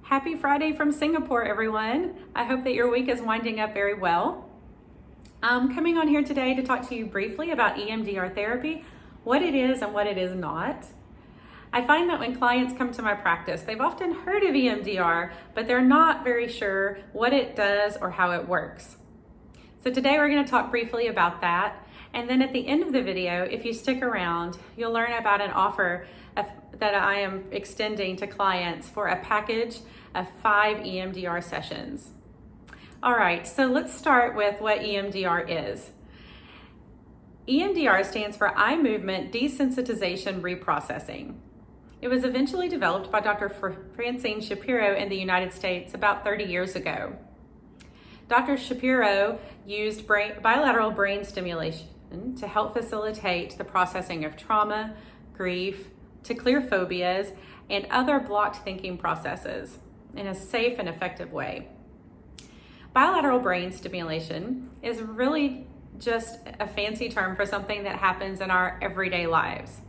Happy Friday from Singapore, everyone. I hope that your week is winding up very well. I'm coming on here today to talk to you briefly about EMDR therapy, what it is and what it is not. I find that when clients come to my practice, they've often heard of EMDR, but they're not very sure what it does or how it works. So today we're going to talk briefly about that. And then at the end of the video, if you stick around, you'll learn about an offer that I am extending to clients for a package of 5 EMDR sessions. All right, so let's start with what EMDR is. EMDR stands for Eye Movement Desensitization Reprocessing. It was eventually developed by Dr. Francine Shapiro in the United States about 30 years ago. Dr. Shapiro used bilateral brain stimulation to help facilitate the processing of trauma, grief, to clear phobias, and other blocked thinking processes in a safe and effective way. Bilateral brain stimulation is really just a fancy term for something that happens in our everyday lives.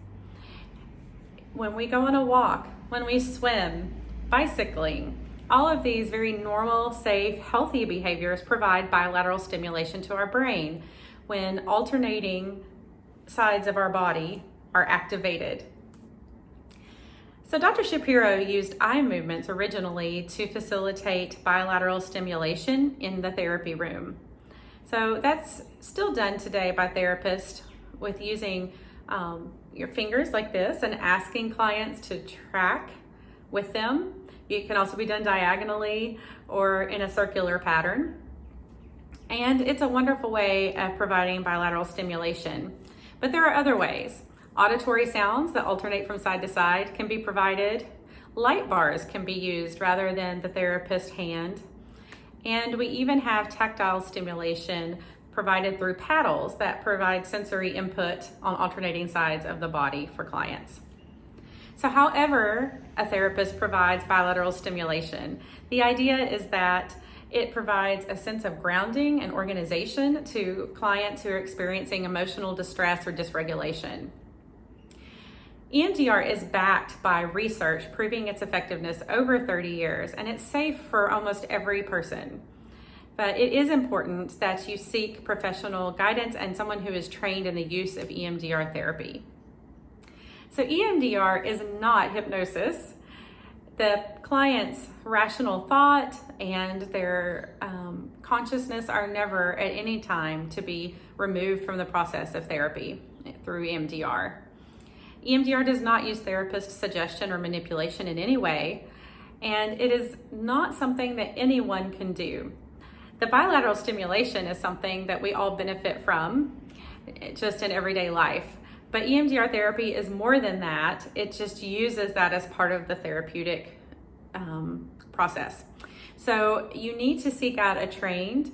When we go on a walk, when we swim, bicycling, all of these very normal, safe, healthy behaviors provide bilateral stimulation to our brain when alternating sides of our body are activated. So Dr. Shapiro used eye movements originally to facilitate bilateral stimulation in the therapy room. So that's still done today by therapists with using your fingers like this and asking clients to track with them. It can also be done diagonally or in a circular pattern. And it's a wonderful way of providing bilateral stimulation. But there are other ways. Auditory sounds that alternate from side to side can be provided. Light bars can be used rather than the therapist's hand. And we even have tactile stimulation provided through paddles that provide sensory input on alternating sides of the body for clients. So however a therapist provides bilateral stimulation, the idea is that it provides a sense of grounding and organization to clients who are experiencing emotional distress or dysregulation. EMDR is backed by research proving its effectiveness over 30 years, and it's safe for almost every person. But it is important that you seek professional guidance and someone who is trained in the use of EMDR therapy. So EMDR is not hypnosis. The client's rational thought and their consciousness are never at any time to be removed from the process of therapy through EMDR. EMDR does not use therapist suggestion or manipulation in any way, and it is not something that anyone can do. The bilateral stimulation is something that we all benefit from just in everyday life. But EMDR therapy is more than that. It just uses that as part of the therapeutic process. So you need to seek out a trained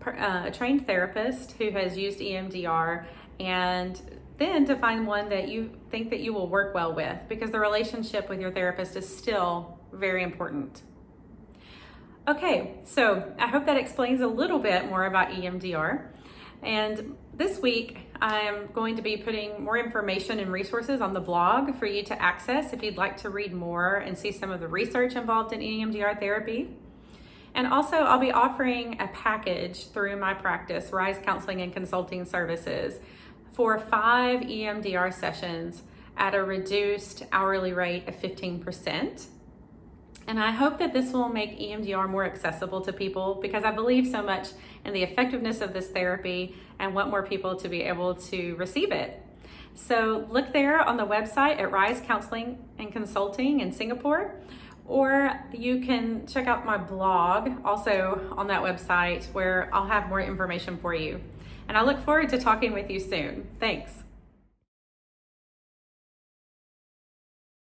therapist who has used EMDR, and then to find one that you think that you will work well with, because the relationship with your therapist is still very important. Okay, so I hope that explains a little bit more about EMDR. And this week, I am going to be putting more information and resources on the blog for you to access if you'd like to read more and see some of the research involved in EMDR therapy. And also, I'll be offering a package through my practice, Rise Counseling and Consulting Services, for 5 EMDR sessions at a reduced hourly rate of 15%. And I hope that this will make EMDR more accessible to people, because I believe so much in the effectiveness of this therapy and want more people to be able to receive it. So look there on the website at Rise Counseling and Consulting in Singapore, or you can check out my blog also on that website where I'll have more information for you. And I look forward to talking with you soon. Thanks.